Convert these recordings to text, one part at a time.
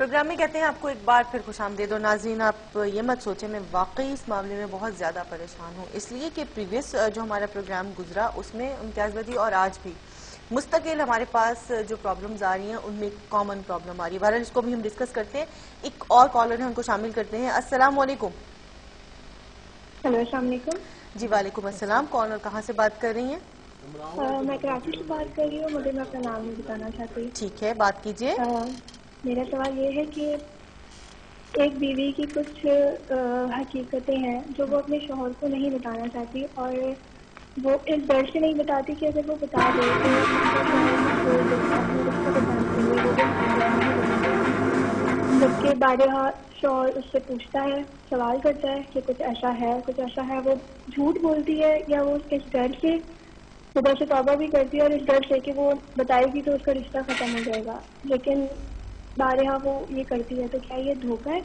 Programme میں کہتے ہیں آپ کو ایک بار پھر خوش آمدید. اور ناظرین آپ یہ مت سوچیں میں واقعی اس معاملے میں بہت زیادہ پریشان ہوں، اس لیے کہ پریویس جو ہمارا پروگرام گزرا اس میں امتیاز بدی اور آج بھی مستقل ہمارے پاس جو پرابلمز آ رہی ہیں ان میں ایک کامن پرابلم آ رہی ہے. بہرحال اس کو بھی ہم ڈسکس کرتے ہیں. ایک اور کالر ہیں ان کو شامل کرتے ہیں. السلام علیکم. ہیلو السلام علیکم. جی وعلیکم السلام. کون اور کہاں سے بات کر رہی ہیں؟ میں کراچی سے بات کر رہی ہوں، مجھے میں اپنا نام نہیں بتانا چاہتی. ٹھیک ہے بات کیجیے. میرا سوال یہ ہے کہ ایک بیوی کی کچھ حقیقتیں ہیں جو وہ اپنے شوہر کو نہیں بتانا چاہتی، اور وہ اس ڈر سے نہیں بتاتی کہ اگر وہ بتا دے تو اس کا شوہر اسے چھوڑ دے گا اپنے رشتہ بچانے کے لیے، وہ دن آسان نہیں لگیں گے. جبکہ بارہا شوہر اس سے پوچھتا ہے، سوال کرتا ہے کہ کچھ ایسا ہے، وہ جھوٹ بولتی ہے یا وہ اس ڈر سے خدا سے توبہ بھی کرتی ہے اور اس ڈر سے کہ وہ بتائے گی تو اس کا رشتہ ختم ہو جائے گا، لیکن بارہا وہ یہ کرتی ہے. تو کیا یہ دھوکہ ہے؟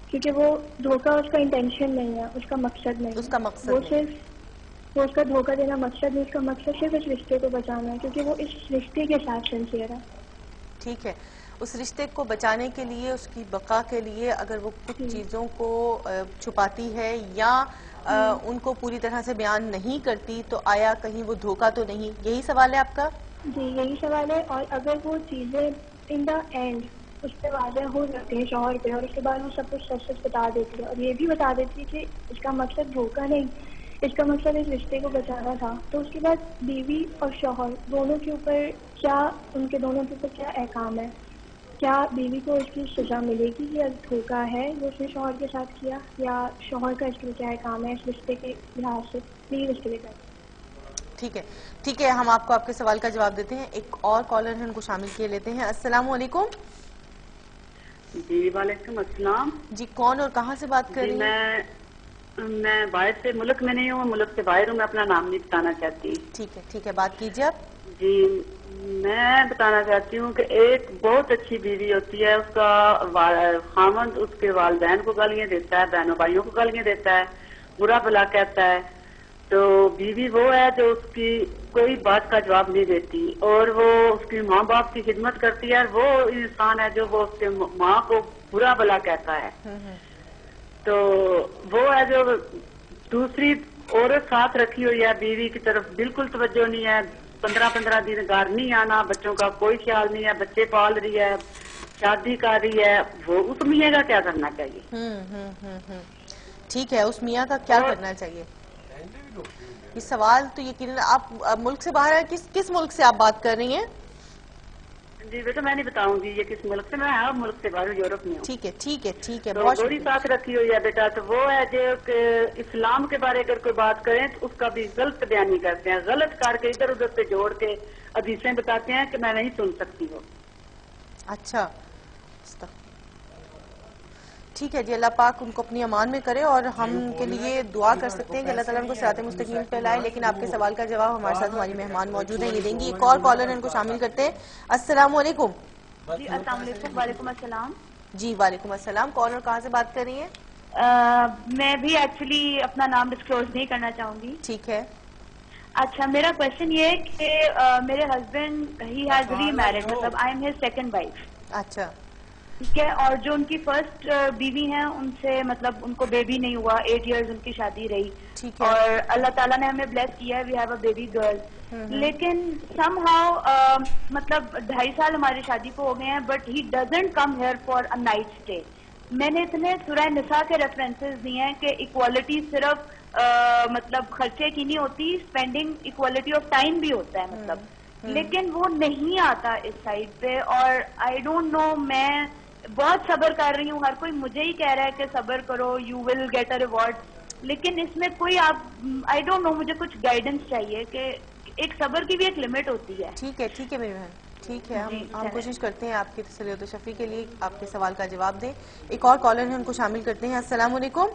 کیونکہ وہ دھوکہ اس کا انٹینشن نہیں ہے، اس کا مقصد نہیں اس ہے، کا مقصد وہ نہیں. صرف وہ اس کا دھوکہ دینا مقصد نہیں، اس کا مقصد صرف اس رشتے کو بچانا ہے کیونکہ وہ اس رشتے کے ساتھ سنسیئر ہے. ٹھیک ہے، اس رشتے کو بچانے کے لیے، اس کی بقا کے لیے اگر وہ کچھ چیزوں کو چھپاتی ہے یا ان کو پوری طرح سے بیان نہیں کرتی تو آیا کہیں وہ دھوکہ تو نہیں؟ یہی سوال ہے آپ کا؟ جی یہی سوال ہے. اور اگر وہ چیزیں ان دا اینڈ اس پہ واضح ہو جاتی ہیں شوہر پہ اور اس کے بعد وہ سب کچھ سچ سچ بتا دیتی ہے اور یہ بھی بتا دیتی ہے کہ اس کا مقصد دھوکہ نہیں، اس کا مقصد اس رشتے کو بچانا تھا، تو اس کے بعد بیوی اور شوہر دونوں کے اوپر کیا احکام ہے؟ کیا بیوی کو اس کی سزا ملے گی یا دھوکہ ہے جو اس نے شوہر کے ساتھ کیا، یا شوہر کا اس کے لیے کیا احکام ہے اس رشتے کے لحاظ سے؟ پلیز اس کے لیے ٹھیک ہے، ہم آپ کو آپ کے سوال کا جواب دیتے ہیں. ایک اور کالر ہیں ان کو شامل کیے لیتے ہیں. السلام علیکم. جی وعلیکم السلام. جی کون اور کہاں سے بات کر جی رہی ہیں؟ میں باہر سے، ملک میں نہیں ہوں، ملک سے باہر ہوں، میں اپنا نام نہیں بتانا چاہتی. ٹھیک ہے بات کیجیے آپ. جی میں بتانا چاہتی ہوں کہ ایک بہت اچھی بیوی ہوتی ہے، اس کا خامند اس کے والدین کو گالیاں دیتا ہے، بہنوں بھائیوں کو گالیاں دیتا ہے، برا بھلا کہتا ہے، تو بیوی وہ ہے جو اس کی کوئی بات کا جواب نہیں دیتی اور وہ اس کی ماں باپ کی خدمت کرتی ہے. وہ انسان ہے جو وہ اس کے ماں کو برا بھلا کہتا ہے. تو وہ ہے جو دوسری عورت ساتھ رکھی ہوئی ہے، بیوی کی طرف بالکل توجہ نہیں ہے، 15 دن گھر نہیں آنا، بچوں کا کوئی خیال نہیں ہے، بچے پال رہی ہے، شادی کر رہی ہے. وہ اس میاں کا کیا کرنا چاہیے؟ ٹھیک ہے، اس میاں کا کیا کرنا چاہیے؟ یہ سوال تو یقیناً آپ ملک سے باہر ہیں، کس ملک سے آپ بات کر رہی ہیں؟ جی بیٹا میں نہیں بتاؤں گی یہ کس ملک سے، میں ہر ملک سے باہر یورپ میں ہوں. ٹھیک ہے تو بہت گوری شکریہ. ساتھ رکھی ہوئی ہے بیٹا. تو وہ ہے جو کہ اسلام کے بارے اگر کوئی بات کریں تو اس کا بھی غلط بیانی کرتے ہیں، غلط کر کے ادھر ادھر سے جوڑ کے حدیثیں بتاتے ہیں کہ میں نہیں سن سکتی ہوں. اچھا ٹھیک ہے جی، اللہ پاک ان کو اپنی امان میں کرے اور ہم کے لیے دعا کر سکتے ہیں کہ اللہ تعالیٰ ان کو صراط مستقیم پہ لائے. لیکن آپ کے سوال کا جواب ہمارے ساتھ ہماری مہمان موجود ہیں، یہ دیں گی. ایک اور کالر ہیں ان کو شامل کرتے ہیں. السلام علیکم. جی السلام علیکم. وعلیکم السلام. جی وعلیکم السلام. کون اور کہاں سے بات کر رہی ہیں؟ میں بھی ایکچولی اپنا نام ڈسکلوز نہیں کرنا چاہوں گی. ٹھیک ہے. اچھا میرا کوشچن یہ ہے کہ میرے husband he has remarried, مطلب I am his second wife. اچھا ٹھیک ہے. اور جو ان کی فرسٹ بیوی ہیں ان سے مطلب ان کو بیبی نہیں ہوا، 8 ایئرز ان کی شادی رہی. ٹھیک ہے. اور اللہ تعالیٰ نے ہمیں بلیس کیا ہے، we have a baby girl. لیکن سم ہاؤ مطلب 2.5 سال ہماری شادی کو ہو گئے ہیں، but he doesn't come here for a night stay. میں نے اتنے سورہ نساء کے ریفرنسز دیے ہیں کہ اکوالٹی صرف مطلب خرچے کی نہیں ہوتی، اسپینڈنگ اکوالٹی آف ٹائم بھی ہوتا ہے مطلب. لیکن وہ نہیں آتا اس سائڈ پہ. اور آئی ڈونٹ نو، میں بہت صبر کر رہی ہوں، ہر کوئی مجھے ہی کہہ رہا ہے کہ صبر کرو، you will get a reward. لیکن اس میں کوئی آپ آئی ڈونٹ نو، مجھے کچھ گائیڈنس چاہیے کہ ایک صبر کی بھی ایک لمٹ ہوتی ہے. ٹھیک ہے میری بہن، ٹھیک ہے. ہم کوشش کرتے ہیں آپ کی تسلیت و شفیع کے لیے آپ کے سوال کا جواب دیں. ایک اور کالر ہیں ان کو شامل کرتے ہیں. السلام علیکم.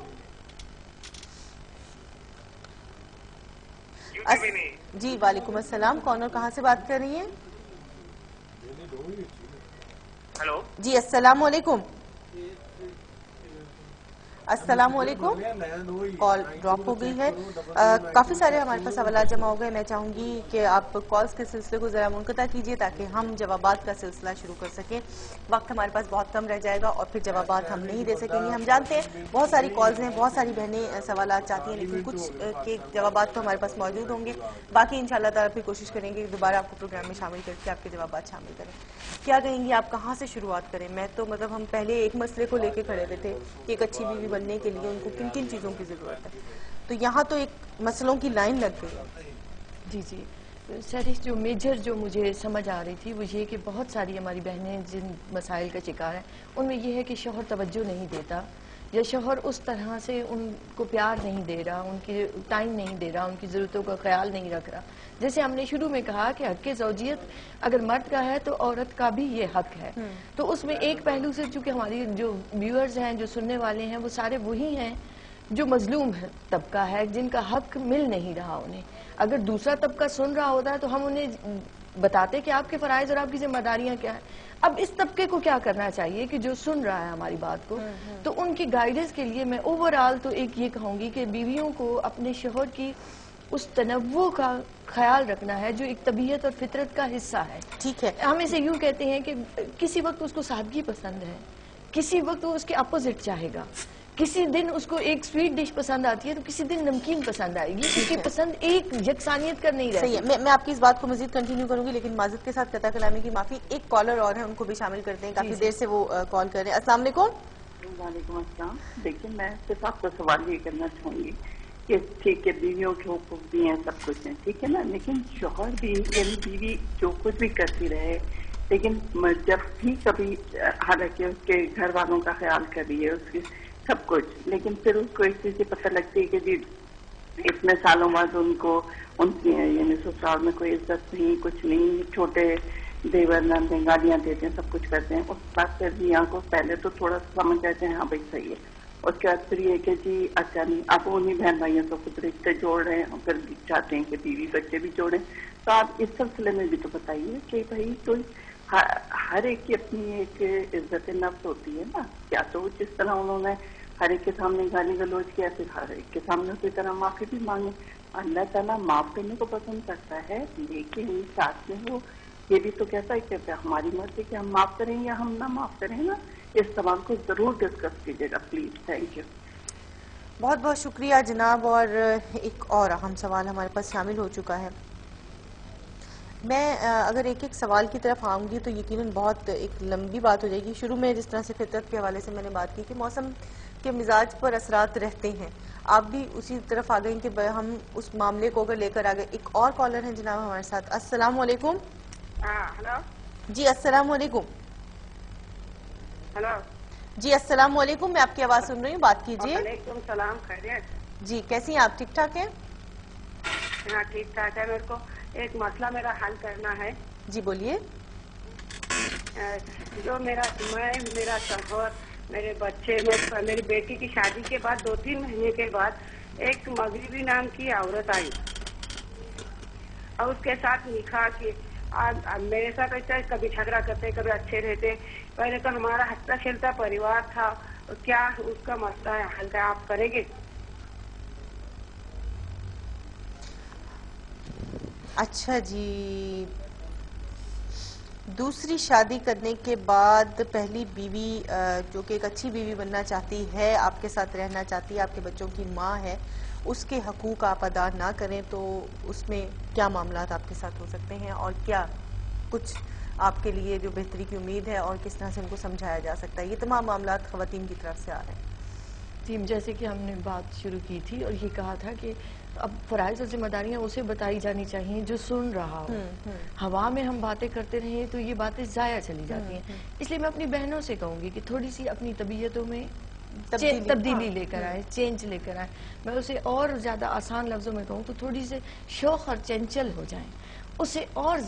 جی وعلیکم السلام. کون اور کہاں سے بات کر رہی ہیں؟ ہیلو جی السلام علیکم. السلام علیکم. کال ڈراپ ہو گئی ہے. کافی سارے ہمارے پاس سوالات جمع ہو گئے. میں چاہوں گی کہ آپ کالز کے سلسلے کو ذرا منقطع کیجیے تاکہ ہم جوابات کا سلسلہ شروع کر سکیں. وقت ہمارے پاس بہت کم رہ جائے گا اور پھر جوابات ہم نہیں دے سکیں گے. ہم جانتے ہیں بہت ساری کالز ہیں, بہت ساری بہنیں سوالات چاہتی ہیں, لیکن کچھ کے جوابات تو ہمارے پاس موجود ہوں گے. باقی انشاءاللہ تعالیٰ پھر کوشش کریں گے کہ دوبارہ آپ کو پروگرام میں شامل کر کے آپ کے جوابات شامل کریں. کیا کہیں گی آپ, کہاں سے شروعات کریں؟ میں تو ہم پہلے ایک مسئلے کو لے کے کھڑے ہوئے تھے کہ ایک اچھی بیوی بننے کے لیے ان کو کن کن چیزوں کی ضرورت ہے, تو یہاں تو ایک مسئلوں کی لائن لگ گئی ہے. جی سر, جو میجر جو مجھے سمجھ آ رہی تھی وہ یہ کہ بہت ساری ہماری بہنیں جن مسائل کا شکار ہیں ان میں یہ ہے کہ شوہر توجہ نہیں دیتا, یا شوہر اس طرح سے ان کو پیار نہیں دے رہا, ان کی ٹائم نہیں دے رہا, ان کی ضرورتوں کا خیال نہیں رکھ رہا. جیسے ہم نے شروع میں کہا کہ حق زوجیت اگر مرد کا ہے تو عورت کا بھی یہ حق ہے. تو اس میں ایک پہلو سے, چونکہ ہماری جو ویورز ہیں, جو سننے والے ہیں, وہ سارے وہی ہیں جو مظلوم طبقہ ہے, جن کا حق مل نہیں رہا انہیں. اگر دوسرا طبقہ سن رہا ہوتا ہے تو ہم انہیں بتاتے کہ آپ کے فرائض اور آپ کی ذمہ داریاں کیا ہیں. اب اس طبقے کو کیا کرنا چاہیے کہ جو سن رہا ہے ہماری بات کو, تو ان کی گائیڈنس کے لیے میں اوورآل تو ایک یہ کہوں گی کہ بیویوں کو اپنے شوہر کی اس تنوع کا خیال رکھنا ہے جو ایک طبیعت اور فطرت کا حصہ ہے. ٹھیک ہے, ہم اسے یوں کہتے ہیں کہ کسی وقت اس کو سادگی پسند ہے, کسی وقت وہ اس کے اپوزٹ چاہے گا, کسی دن اس کو ایک سویٹ ڈش پسند آتی ہے تو کسی دن نمکین پسند آئے گی. اس کی پسند ایک یکسانیت کا نہیں رہتی. صحیح ہے, میں آپ کی اس بات کو مزید کنٹینیو کروں گی, لیکن معذرت کے ساتھ قطع کلامی کی معافی. ایک کالر اور ہیں, ان کو بھی شامل کرتے ہیں, کافی دیر سے وہ کال کر رہے ہیں. السلام علیکم. وعلیکم السلام. دیکھیے, میں صرف آپ کو سوال یہ کرنا چاہوں گی کہ ٹھیک ہے بیویوں کے حقوق بھی ہیں, سب کچھ ہے, ٹھیک ہے نا, لیکن شوہر بھی یعنی بیوی جو کچھ بھی کرتی رہے, لیکن جب بھی کبھی حالانکہ اس کے گھر والوں کا خیال کر رہی ہے, اس کی سب کچھ, لیکن پھر اس کو ایک چیز سے پتہ لگتی ہے کہ جی اتنے سالوں بعد ان کو ان کی یعنی سسرال میں کوئی عزت نہیں, کچھ نہیں, چھوٹے دیور نندیں گالیاں دیتے ہیں, سب کچھ کرتے ہیں. اس بات سے بھی یہاں کو پہلے تو تھوڑا سمجھ جاتے ہیں, ہاں بھائی صحیح ہے. اس کے بعد پھر یہ کہ جی اچھا نہیں, اب انہیں بہن بھائیوں کو خود رشتے جوڑ رہے ہیں, پھر چاہتے ہیں کہ بیوی بچے بھی جوڑیں. تو آپ اس سلسلے میں بھی تو بتائیے کہ بھائی کوئی ہر ایک کی اپنی ایک عزت نفس ہوتی ہے نا. کیا تو جس طرح انہوں نے ہر ایک کے سامنے گالی گلوچ کیا, پھر ہر ایک کے سامنے اسی طرح معافی بھی مانگے. اللہ تعالیٰ معاف کرنے کو پسند کرتا ہے, لیکن ساتھ میں وہ یہ بھی تو کہتا ہے کہ ہماری مرضی کہ ہم معاف کریں یا ہم نہ معاف کریں نا. اس سوال کو ضرور ڈسکس کیجیے گا پلیز. Thank you. بہت بہت شکریہ جناب. اور ایک اور اہم سوال ہمارے پاس شامل ہو چکا ہے. میں اگر ایک ایک سوال کی طرف آؤں گی تو یقیناً بہت ایک لمبی بات ہو جائے گی. شروع میں جس طرح سے فطرت کے حوالے سے میں نے بات کی کہ موسم کے مزاج پر اثرات رہتے ہیں, آپ بھی اسی طرف آ گئیں کہ ہم اس معاملے کو اگر لے کر آگئے. ایک اور کالر ہیں جناب ہمارے ساتھ. السلام علیکم. ہلو. جی السلام علیکم. ہلو. جی السلام علیکم, میں آپ کی آواز سن رہی ہوں, بات کیجیے. وعلیکم السلام. خیریت؟ جی کیسی ہیں آپ, ٹھیک ٹھاک ہیں؟ ہاں ٹھیک ٹھاک ہے. میرے کو ایک مسئلہ میرا حل کرنا ہے. جی بولیے. جو میرا شوہر, میرے بچے, میری بیٹی کی شادی کے بعد 2-3 مہینے کے بعد ایک مغربی نام کی عورت آئی اور اس کے ساتھ نکاح کی. میرے ساتھ ایسا کبھی جھگڑا کرتے, کبھی اچھے رہتے. پہلے تو ہمارا ہنستا کھیلتا پریوار تھا. کیا اس کا مسئلہ حل کا آپ کریں گے؟ اچھا جی, دوسری شادی کرنے کے بعد پہلی بیوی جو کہ ایک اچھی بیوی بننا چاہتی ہے, آپ کے ساتھ رہنا چاہتی ہے, آپ کے بچوں کی ماں ہے, اس کے حقوق آپ ادا نہ کریں تو اس میں کیا معاملات آپ کے ساتھ ہو سکتے ہیں, اور کیا کچھ آپ کے لیے جو بہتری کی امید ہے, اور کس طرح سے ان کو سمجھایا جا سکتا ہے؟ یہ تمام معاملات خواتین کی طرف سے آ رہے ہیں. ٹیم جیسے کہ ہم نے بات شروع کی تھی اور یہ کہا تھا کہ اب فرائض اور ذمہ داریاں اسے بتائی جانی چاہیے جو سن رہا ہو. ہوا میں ہم باتیں کرتے رہیں تو یہ باتیں ضائع چلی جاتی ہیں. اس لیے میں اپنی بہنوں سے کہوں گی کہ تھوڑی سی اپنی طبیعتوں میں تبدیلی لے کر آئے, چینج لے کر آئے. میں اسے اور زیادہ آسان لفظوں میں کہوں تو تھوڑی سے شوق اور چنچل ہو جائیں, اسے اور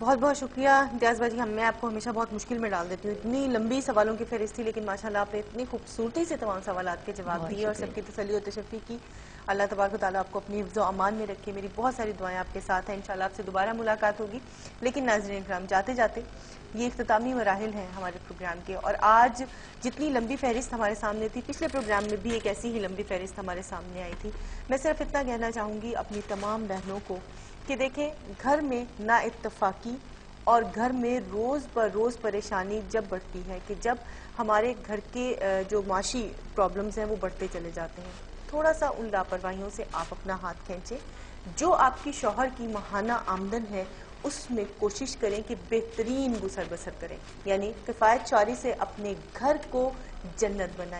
بہت بہت شکریہ امتیاز بھائی. میں آپ کو ہمیشہ بہت مشکل میں ڈال دیتی ہوں, اتنی لمبی سوالوں کی فہرست تھی, لیکن ماشاءاللہ آپ نے اتنی خوبصورتی سے تمام سوالات کے جواب دیے اور سب کی تسلی و تشفی کی. اللہ تبارک و تعالیٰ آپ کو اپنی حفظ و امان میں رکھے. میری بہت ساری دعائیں آپ کے ساتھ ہیں, انشاءاللہ آپ سے دوبارہ ملاقات ہوگی. لیکن ناظرین کرام, جاتے جاتے یہ اختتامی مراحل ہیں ہمارے پروگرام کے, اور آج جتنی لمبی فہرست ہمارے سامنے تھی, پچھلے پروگرام میں بھی ایک ایسی ہی لمبی فہرست ہمارے سامنے آئی تھی. میں صرف اتنا کہنا چاہوں گی اپنی تمام بہنوں کو کہ دیکھیں, گھر میں نا اتفاقی اور گھر میں روز پر روز پریشانی جب بڑھتی ہے کہ جب ہمارے گھر کے جو معاشی پرابلمز ہیں وہ بڑھتے چلے جاتے ہیں, تھوڑا سا ان لاپرواہیوں سے آپ اپنا ہاتھ کھینچیں. جو آپ کی شوہر کی ماہانہ آمدن ہے اس میں کوشش کریں کہ بہترین گزر بسر کریں, یعنی کفایت چاری سے اپنے گھر کو جنت بنائیں.